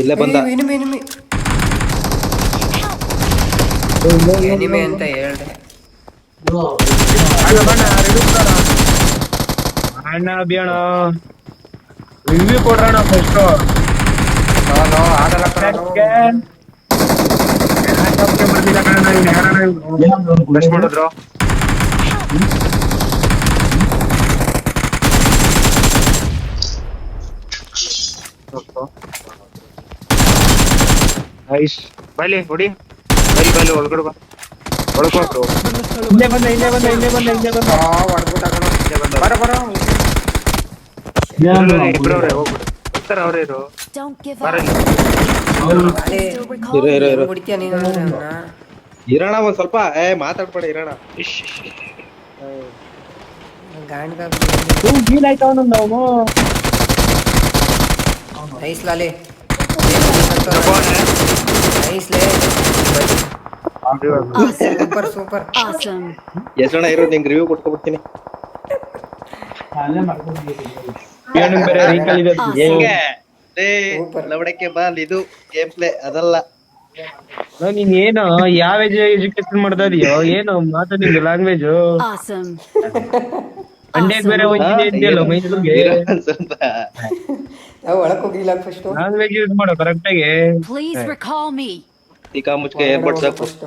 ಇಲ್ಲೇ ಬಂದ. Anime anime anime ಅಂತ ಹೇಳ್ದೆ. ಅಣ್ಣ ಅಭಿಯಣ ರಿವ್ಯೂ ಕೊಡ್ರಣ ಫಸ್ಟ್. ಲೋ ಆಗಲ್ಲ ಕಣೋ. ಬರ್ಲಿಲ್ಲ ಕಣ ಬ್ರಷ್ ಮಾಡಿದ್ರು. ನೈಸ್ ಬಲಿ ಹೊಡಿ ಬಲಿ ಬಲಿ ಒಳಗಡೆ ಬಾ ಒಳಗೆ ಬಾ ಬ್ರೋ. ಇಲ್ಲೇ ಬಂದ ಹೊಡ್ಬಿಟ್ಟ ಕಣೋ. ಬರ ಬರ ಇಬ್ರು ಅವ್ರೆ ಹೋಗ್ಬಿಡು ಹೋಗ್ತಾರ ಅವ್ರೇ ಇರು ಬರ ಅಲೆ ಇರು. ಹೊಡಿತೀಯ ನೀನು ಅವ್ನ? ಇರೋಣ ಒಂದ್ ಸ್ವಲ್ಪ ಮಾತಾಡ್ಬೇಡ ಇರೋಣ. ಗಾಂಡ್ಗ ಫೀಲ್ ಆಯ್ತಾ ಅವನೊಂದು ಅವನು ನೈಸ್ ಲಾಲೆ ನೈಸ್ ಲೇ ಸೂಪರ್ ಸೂಪರ್. ಎಷ್ಟಣ ಇರೋ ನಿಂಗೆ ರಿವ್ಯೂ ಕೊಟ್ಕೊಬಿಡ್ತೀನಿ. ಬೇರೆ ರೀಕಲ್ ಇದೆ ಹೆಂಗೆ Super. ಲವಡಕ್ಕೆ ಬಾಲ್ ಇದು ಗೇಮ್ ಪ್ಲೇ ಅದಲ್ಲ. ನೀನ್ ಏನು ಯಾವ ಎಜುಕೇಶನ್ ಮಾಡ್ತಾ ಇದೀಯೋ ಏನು ಮಾತಾಡಿದ ಲ್ಯಾಂಗ್ವೇಜ್ ಮಂಡ್ಯಕ್ ಬೇರೆ ಹೋಗಿದ್ದೆ ಇದೆಯಲ್ಲ ಮೈಸೂರ್ಗೆ. ಸ್ವಲ್ಪ ನಾವು ಒಳಕ್ ಹೋಗಿಲ್ಲ ಫಸ್ಟ್. ಲ್ಯಾಂಗ್ವೇಜ್ ಯೂಸ್ ಮಾಡೋ ಕರೆಕ್ಟ್ ಆಗಿ. ಈಗ ಮುಚ್ಕೆ ಏರ್ಬಡ್ಸ್ ಹಾಕು. ಫಸ್ಟ್